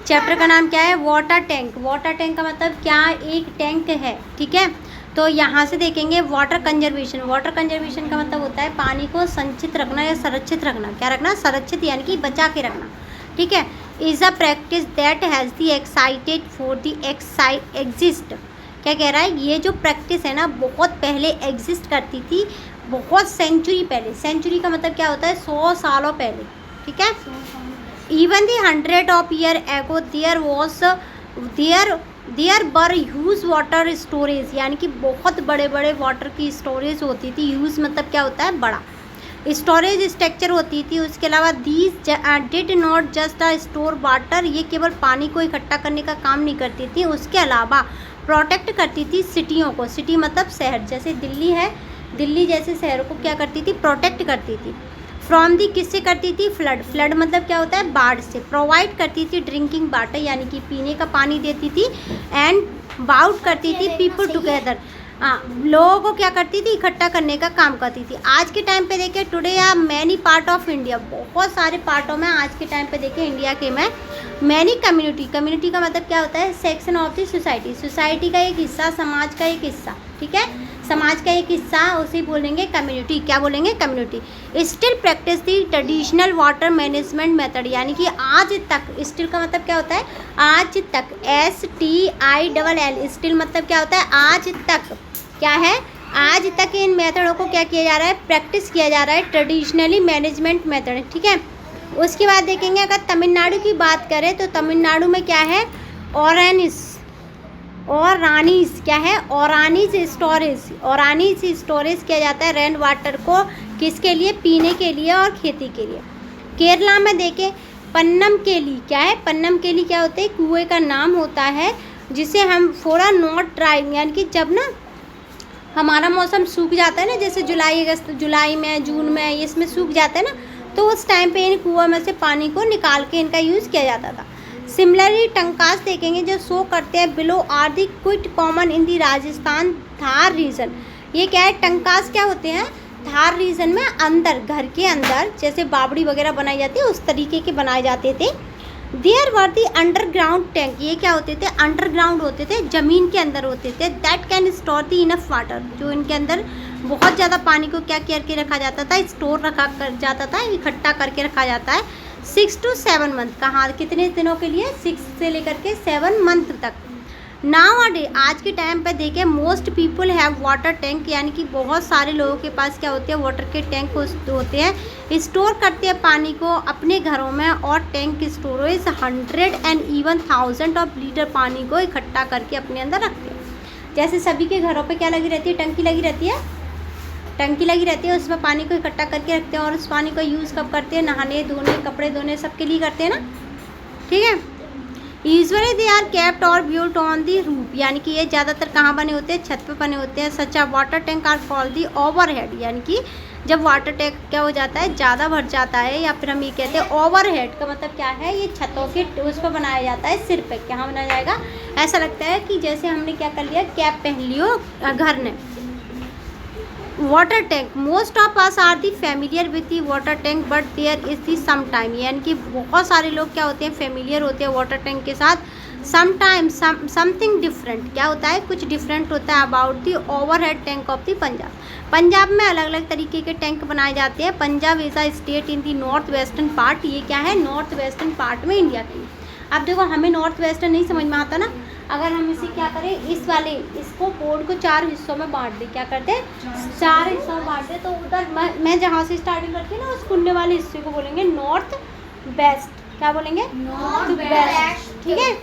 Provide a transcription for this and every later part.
Chapter का नाम क्या है? Water tank. वाटर टैंक का मतलब क्या? एक टैंक है, ठीक है। तो यहाँ से देखेंगे वाटर कंजर्वेशन। वाटर कंजर्वेशन का मतलब होता है पानी को संचित रखना या संरक्षित रखना। क्या रखना? संरक्षित, यानी कि बचा के रखना, ठीक है। Is a practice that has the excited for the exist. क्या कह रहा है? ये जो प्रैक्टिस है ना, बहुत पहले एग्जिस्ट करती थी, बहुत सेंचुरी पहले। सेंचुरी का मतलब क्या होता है? 100 सालों पहले, ठीक है। Even the 100 of year ago there were huge water storage, यानी कि बहुत बड़े बड़े वाटर की स्टोरेज होती थी। ह्यूज मतलब क्या होता है? बड़ा। स्टोरेज स्ट्रक्चर होती थी। उसके अलावा these did not just store water, ये केवल पानी को इकट्ठा करने का काम नहीं करती थी, उसके अलावा प्रोटेक्ट करती थी सिटियों को। सिटी मतलब शहर, जैसे दिल्ली है, दिल्ली जैसे शहरों को क्या करती थी? प्रोटेक्ट करती थी। फ्रॉम दी किससे करती थी? फ्लड। फ्लड मतलब क्या होता है? बाढ़ से। प्रोवाइड करती थी ड्रिंकिंग वाटर, यानी कि पीने का पानी देती थी। एंड बाउट करती थी पीपल टुगेदर, लोगों को क्या करती थी? इकट्ठा करने का काम करती थी। आज के टाइम पे देखें, today are many part of India, बहुत सारे पार्टों में आज के टाइम पे देखें इंडिया के में मैनी कम्युनिटी। कम्युनिटी का मतलब क्या होता है? Section of the society. Society का एक हिस्सा, समाज का एक हिस्सा, ठीक है। समाज का एक हिस्सा, उसे बोलेंगे कम्युनिटी। क्या बोलेंगे? Community. Still practice the traditional water management method, यानी कि आज तक। स्टिल का मतलब क्या होता है? आज तक। STILL। स्टिल मतलब क्या होता है? आज तक। क्या है? आज तक इन मेथडों को क्या किया जा रहा है? प्रैक्टिस किया जा रहा है। ट्रेडिशनली मैनेजमेंट मेथड, ठीक है। उसके बाद देखेंगे, अगर तमिलनाडु की बात करें तो तमिलनाडु में क्या है? ओरानिस और रानीस। क्या है? ओरानीज स्टोरेज। ओरानीज स्टोरेज किया जाता है रेन वाटर को, किसके लिए? पीने के लिए और खेती के लिए। केरला में देखें, पन्नम केली। क्या है? पन्नम केली क्या होते हैं? कुएं का नाम होता है, जिसे हम फोरा नॉट ड्राई, यानी कि जब ना हमारा मौसम सूख जाता है ना, जैसे जुलाई अगस्त, जुलाई में, जून में, इसमें सूख जाता है ना, तो उस टाइम पे इन कुआं में से पानी को निकाल के इनका यूज़ किया जाता था। सिमिलरली टंकास देखेंगे जो शो करते हैं below are the quite common in the Rajasthan Thar region. ये क्या है? टंकास क्या होते हैं? थार रीजन में अंदर, घर के अंदर जैसे बावड़ी वगैरह बनाई जाती है, उस तरीके के बनाए जाते थे। There were the underground tank. ये क्या होते थे? अंडरग्राउंड होते थे, ज़मीन के अंदर होते थे। That can store the enough water, जो इनके अंदर बहुत ज़्यादा पानी को क्या करके रखा जाता था? स्टोर रखा कर जाता था, इकट्ठा करके रखा जाता है। 6 to 7 मंथ। कहाँ? कितने दिनों के लिए? 6 से लेकर के 7 मंथ तक। नाउ अ डे, आज के टाइम पे देखें, most people have water tank, यानी कि बहुत सारे लोगों के पास क्या होते हैं? वाटर के टैंक होते हैं। स्टोर करते हैं पानी को अपने घरों में, और tank storage 100 and even 1000 of litre पानी को इकट्ठा करके अपने अंदर रखते हैं। जैसे सभी के घरों पे क्या लगी रहती है? टंकी लगी रहती है। टंकी लगी रहती है, उसमें पानी को इकट्ठा करके रखते हैं, और उस पानी का यूज़ कब करते हैं? नहाने धोने, कपड़े धोने, सबके लिए करते हैं ना, ठीक है। यूजुअली दे आर केप्ट और ब्यूट ऑन दी रूफ, यानी कि ये ज़्यादातर कहाँ बने होते हैं? छत पे बने होते हैं। Such a water tank are called the overhead, यानी कि जब वाटर टैंक क्या हो जाता है? ज़्यादा भर जाता है, या फिर हम ये कहते हैं ओवरहेड का मतलब क्या है? ये छतों के उस पर बनाया जाता है, सिर पे। क्या बनाया जाएगा? ऐसा लगता है कि जैसे हमने क्या कर लिया, कैप पहन लियो घर ने। Water tank, most of us are the familiar with the water tank, but there is the some time, यानी कि बहुत सारे लोग क्या होते हैं? फेमिलियर होते हैं वाटर टैंक के साथ। Some time something different. क्या होता है? कुछ डिफरेंट होता है about the overhead tank of the Punjab. Punjab में अलग अलग तरीके के टैंक बनाए जाते हैं। Punjab is a state in the north western part. ये क्या है? नॉर्थ वेस्टर्न पार्ट में इंडिया की। अब देखो, हमें नॉर्थ वेस्टर्न नहीं समझ में आता ना, अगर हम इसे क्या करें, इसको बोर्ड को 4 हिस्सों में बांट दें। क्या करते हैं? 4 हिस्सों में बांट दें। तो उधर मैं जहाँ से स्टार्टिंग करती हूँ ना, उस कुंडे वाले हिस्से को बोलेंगे नॉर्थ वेस्ट। क्या बोलेंगे? नॉर्थ वेस्ट, ठीक है।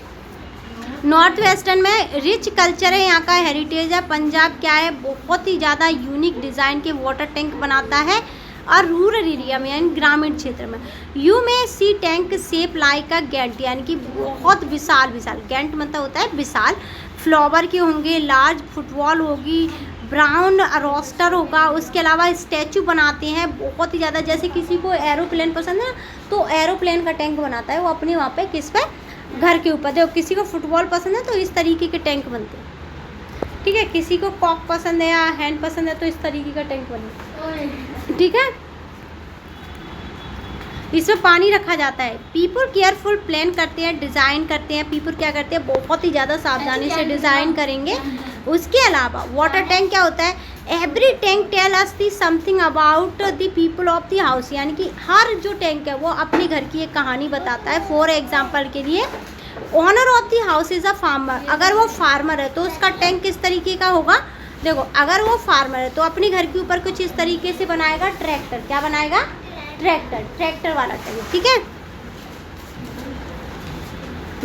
नॉर्थ वेस्टर्न में रिच कल्चर है, यहाँ का हेरिटेज है। पंजाब क्या है? बहुत ही ज़्यादा यूनिक डिज़ाइन के वाटर टैंक बनाता है, और रूरल एरिया में, यानी ग्रामीण क्षेत्र में। You may see tank shape like a giant, यानी कि बहुत विशाल विशाल। गेंट मतलब होता है विशाल। फ्लावर के होंगे, लार्ज फुटबॉल होगी, ब्राउन रोस्टर होगा। उसके अलावा स्टैचू बनाते हैं बहुत ही ज़्यादा। जैसे किसी को एरोप्लेन पसंद है ना, तो एरोप्लेन का टैंक बनाता है वो अपने वहाँ पे, किस पे? घर के ऊपर। देखो, किसी को फुटबॉल पसंद है तो इस तरीके के टैंक बनते हैं, ठीक है। किसी को कॉक पसंद है या हैंड पसंद है तो इस तरीके का टैंक बने, ठीक है। इसमें पानी रखा जाता है। पीपल केयरफुल प्लान करते हैं, डिज़ाइन करते हैं। पीपल क्या करते हैं, बहुत ही ज़्यादा सावधानी से डिज़ाइन करेंगे। उसके अलावा वाटर टैंक क्या होता है, every tank tell us the something about the people of the house, यानी कि हर जो टैंक है वो अपने घर की एक कहानी बताता है। फॉर एग्जाम्पल के लिए owner of the house is a farmer, अगर वो फार्मर है तो उसका टैंक किस तरीके का होगा, देखो अगर वो फार्मर है तो अपने घर के ऊपर कुछ इस तरीके से बनाएगा ट्रैक्टर, क्या बनाएगा, ट्रैक्टर वाला टैंक, ठीक है।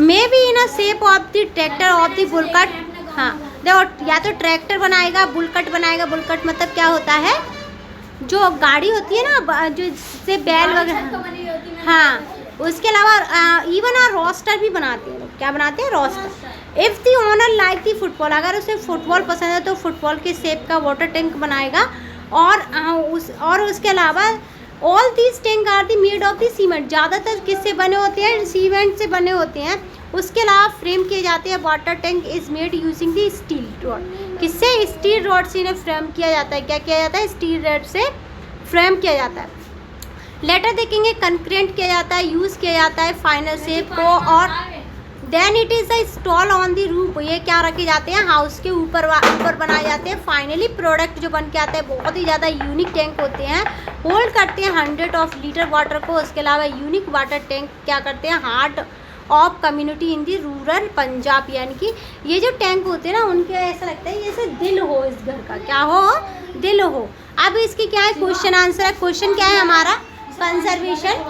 May be in a shape of the tractor of the bullock cart, हाँ देखो या तो ट्रैक्टर बनाएगा, बुलकट बनाएगा। बुलकट मतलब क्या होता है, जो गाड़ी होती है ना जो जिससे बैल वगैरह, हाँ उसके अलावा इवन रोस्टर भी बनाते हैं लोग, क्या बनाते हैं, rooster. If the owner like the football, अगर उसे फुटबॉल पसंद है तो फुटबॉल के शेप का वाटर टैंक बनाएगा। और उसके अलावा all these tank are the made of the cement, ज़्यादातर किससे बने होते हैं, सीमेंट से बने होते हैं। उसके अलावा फ्रेम किए जाते हैं। Water tank is made using the steel rod, किससे, स्टील रॉड से इन्हें फ्रेम किया जाता है। क्या किया जाता है, स्टील रॉड से फ्रेम किया जाता है। लेटर देखेंगे, कंक्रीट किया जाता है, यूज़ किया जाता है फाइनल शेप को। और then it is the stall on the roof, ये क्या रखे जाते हैं, हाउस के ऊपर बनाए जाते हैं। फाइनली प्रोडक्ट जो बन के आते हैं बहुत ही ज़्यादा यूनिक टैंक होते हैं, होल्ड करते हैं 100 ऑफ लीटर वाटर को। उसके अलावा यूनिक वाटर टैंक क्या करते हैं, heart of community in the rural Punjab, यानी कि ये जो टैंक होते हैं ना उनके ऐसा लगता है जैसे दिल हो इस घर का, क्या हो, दिल हो। अब इसकी क्या है, क्वेश्चन आंसर है। क्वेश्चन क्या है हमारा, कंजर्वेशन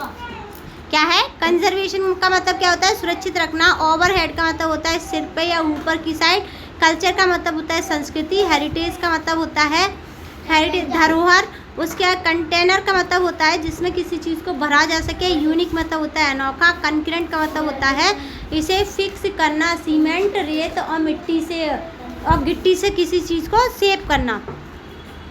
क्या है, कंजर्वेशन का मतलब क्या होता है, सुरक्षित रखना। ओवरहेड का मतलब होता है सिर पे या ऊपर की साइड। कल्चर का मतलब होता है संस्कृति। हेरिटेज का मतलब होता है हेरिटेज, धरोहर। उसके बाद कंटेनर का मतलब होता है जिसमें किसी चीज़ को भरा जा सके। यूनिक मतलब होता है अनोखा। कंक्रीट का मतलब होता है इसे फिक्स करना, सीमेंट, रेत और मिट्टी से और गिट्टी से किसी चीज़ को शेप करना।